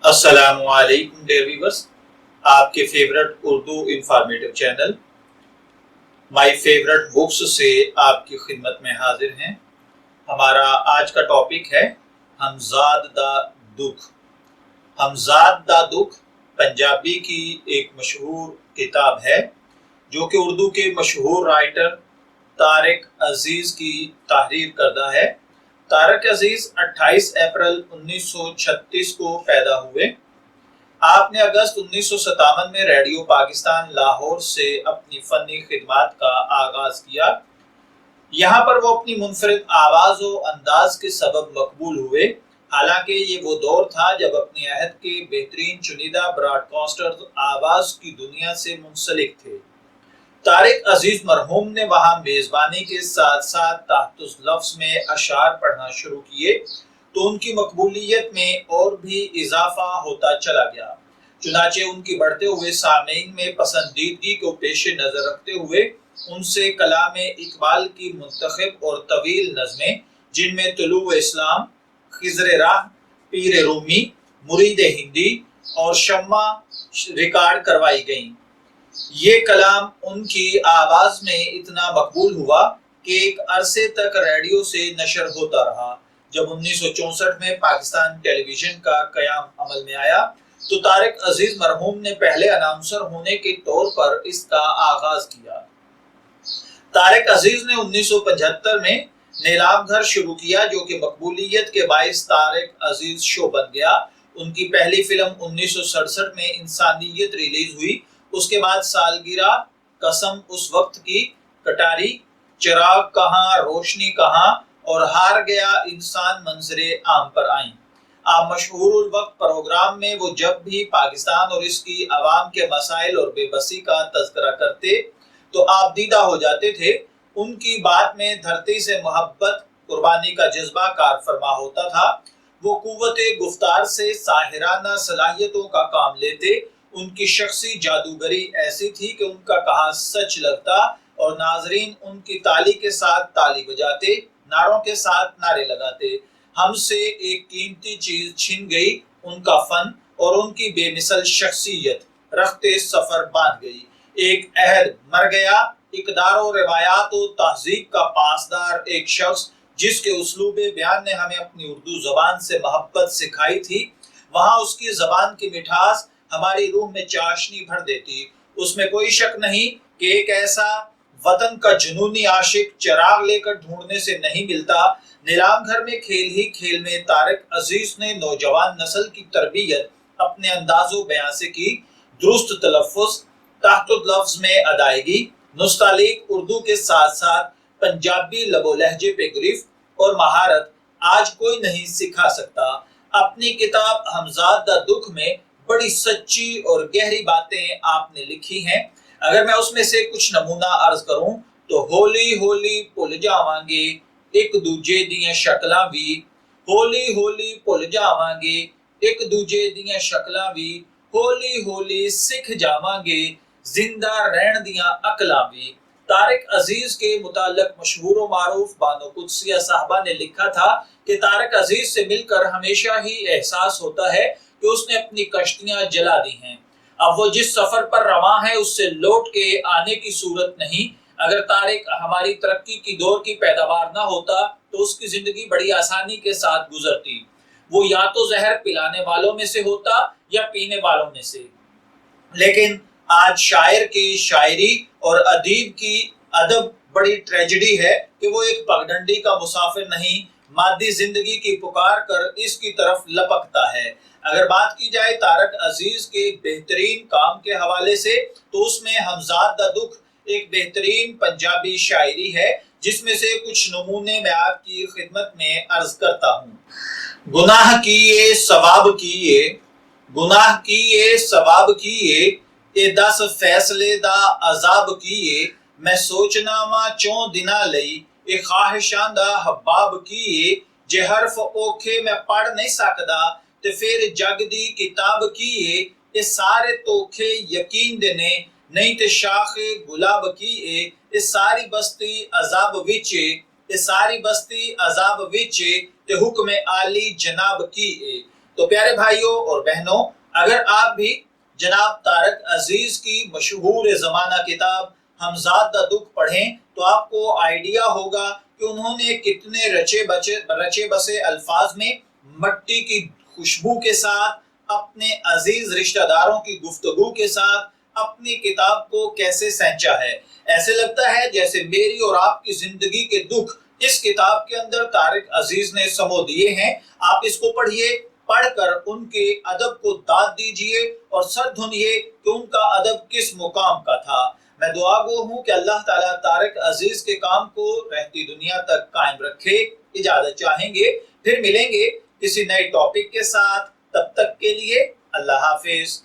السلام علیکم dear viewers, آپ کے favourite Urdu informative channel my favourite books سے آپ کی خدمت میں حاضر ہیں۔ ہمارا آج کا ٹاپک ہے ہمزاد دا دکھ۔ ہمزاد دا دکھ پنجابی کی ایک مشہور کتاب ہے جو کہ اردو کے مشہور رائٹر طارق عزیز کی تحریر کردہ ہے۔ طارق عزیز 28 اپریل 1936 کو پیدا ہوئے۔ آپ نے اگست 1957 میں ریڈیو پاکستان لاہور سے اپنی فنی خدمات کا آغاز کیا۔ یہاں پر وہ اپنی منفرد آواز و انداز کے سبب مقبول ہوئے، حالانکہ یہ وہ دور تھا جب اپنے عہد کے بہترین چنیدہ براڈ کاسٹرز آواز کی دنیا سے منسلک تھے۔ طارق عزیز مرحوم نے وہاں میزبانی کے ساتھ ساتھ تحت لفظ میں اشعار پڑھنا شروع کیے تو ان کی مقبولیت میں اور بھی اضافہ ہوتا چلا گیا۔ چنانچہ ان کی بڑھتے ہوئے سامعین میں پسندیدگی کو پیش نظر رکھتے ہوئے ان سے کلام اقبال کی منتخب اور طویل نظمیں، جن میں طلوع اسلام، خضر راہ، پیر رومی، مرید ہندی اور شمع ریکارڈ کروائی گئیں۔ یہ کلام ان کی آواز میں اتنا مقبول ہوا کہ ایک عرصے تک ریڈیو سے نشر ہوتا رہا۔ جب 1964 میں پاکستان ٹیلی ویژن کا قیام عمل میں آیا تو طارق عزیز مرحوم نے پہلے اناؤنسر ہونے کے طور پر اس کا آغاز کیا۔ طارق عزیز نے 1975 میں نیلام گھر شروع کیا جو کہ مقبولیت کے باعث طارق عزیز شو بن گیا۔ ان کی پہلی فلم 1967 میں انسانیت ریلیز ہوئی۔ اس کے بعد سالگرہ، قسم اس وقت کی، کٹاری، چراغ کہاں روشنی کہاں اور ہار گیا انسان منظر عام پر آئیں۔ آپ مشہور الوقت پروگرام میں وہ جب بھی پاکستان اور اس کی عوام کے مسائل اور بے بسی کا تذکرہ کرتے تو آپ دیدہ ہو جاتے تھے۔ ان کی بات میں دھرتی سے محبت، قربانی کا جذبہ کار فرما ہوتا تھا۔ وہ قوت گفتار سے ساحرانہ صلاحیتوں کا کام لیتے۔ ان کی شخصی جادوگری ایسی تھی کہ ان کا کہا سچ لگتا اور ناظرین ان کی تالی کے ساتھ تالی بجاتے، نعروں کے ساتھ نعرے لگاتے۔ ہم سے ایک قیمتی چیز چھن گئی، ان کا فن اور ان کی بے مثل شخصیت رختے سفر باندھ گئی۔ ایک عہد مر گیا، اقدار و روایات و تہذیب کا پاسدار ایک شخص جس کے اسلوب بیان نے ہمیں اپنی اردو زبان سے محبت سکھائی تھی، وہاں اس کی زبان کی مٹھاس ہماری روح میں چاشنی بھر دیتی۔ اس میں کوئی شک نہیں کہ ایک ایسا وطن کا جنونی عاشق چراغ لے کر ڈھونڈنے سے نہیں ملتا۔ نیلام گھر میں کھیل ہی کھیل میں طارق عزیز نے نوجوان نسل کی تربیت اپنے انداز و بیان سے کی۔ درست تلفظ، تحت لفظ میں ادائیگی، نستعلیق اردو کے ساتھ ساتھ پنجابی لب و لہجے پہ گرفت اور مہارت آج کوئی نہیں سکھا سکتا۔ اپنی کتاب ہمزاد دا دکھ میں بڑی سچی اور گہری باتیں آپ نے لکھی ہیں۔ اگر میں اس میں سے کچھ نمونہ عرض کروں تو ہولی ہولی بھل جاواں گے ایک دوجے دیاں شکلاں وی، ہولی ہولی بھل جاواں گے ایک دوجے دیاں شکلاں وی، ہولی ہولی سکھ جاواں گے زندہ رہن دیاں عقلاں وی۔ طارق عزیز کے متعلق مشہور و معروف بانو قدسیہ صاحبہ نے لکھا تھا کہ طارق عزیز سے مل کر ہمیشہ ہی احساس ہوتا ہے کہ اس نے اپنی کشتیاں جلا دی ہیں۔ اب وہ جس سفر پر رواں ہے اس سے لوٹ کے آنے کی صورت نہیں۔ اگر طارق ہماری ترقی کی دور کی پیداوار نہ ہوتا تو اس کی زندگی بڑی آسانی کے ساتھ گزرتی۔ وہ یا تو زہر پلانے والوں میں سے ہوتا یا پینے والوں میں سے۔ لیکن آج شاعر کی شاعری اور ادیب کی ادب بڑی ٹریجڈی ہے کہ وہ ایک پگڈنڈی کا مسافر نہیں، مادی زندگی کی پکار کر اس کی طرف لپکتا ہے۔ اگر بات کی جائے طارق عزیز کے بہترین کام کے حوالے سے تو اس میں ہمزاد دا دکھ ایک بہترین پنجابی شاعری ہے جس میں سے کچھ نمونے میں آپ کی خدمت میں عرض کرتا ہوں۔ گناہ کیے ثواب کیے، گناہ کیے ثواب کیے، اے 10 فیصلے دا عذاب کیے، میں سوچنا وا چوں دنا لئی، اے خواہشاں دا حباب کیے، جے حرف اوکھے میں پڑھ نہیں سکدا تے پھر جگ دی کتاب کیے، اے سارے توکھے یقین دے نے نہیں تے شاخ گلاب کیے، اے ساری بستی عذاب وچے، اے ساری بستی عذاب وچے تے حکم عالی جناب کیے، تو پیارے بھائیوں اور بہنوں، اگر آپ بھی جناب طارق عزیز کی مشہور زمانہ کتاب ہمزاد دا دکھ پڑھیں تو آپ کو آئیڈیا ہوگا کہ انہوں نے کتنے رچے بسے الفاظ میں مٹی کی خوشبو کے ساتھ اپنے عزیز رشتہ داروں کی گفتگو کے ساتھ اپنی کتاب کو کیسے سینچا ہے۔ ایسے لگتا ہے جیسے میری اور آپ کی زندگی کے دکھ اس کتاب کے اندر طارق عزیز نے سمو دیے ہیں۔ آپ اس کو پڑھیے، پڑھ کر ان کے ادب کو داد دیجئے اور سر دھنیے کہ ان کا ادب کس مقام کا تھا۔ میں دعا گو ہوں کہ اللہ تعالیٰ طارق عزیز کے کام کو رہتی دنیا تک قائم رکھے۔ اجازت چاہیں گے، پھر ملیں گے کسی نئے ٹاپک کے ساتھ، تب تک کے لیے اللہ حافظ۔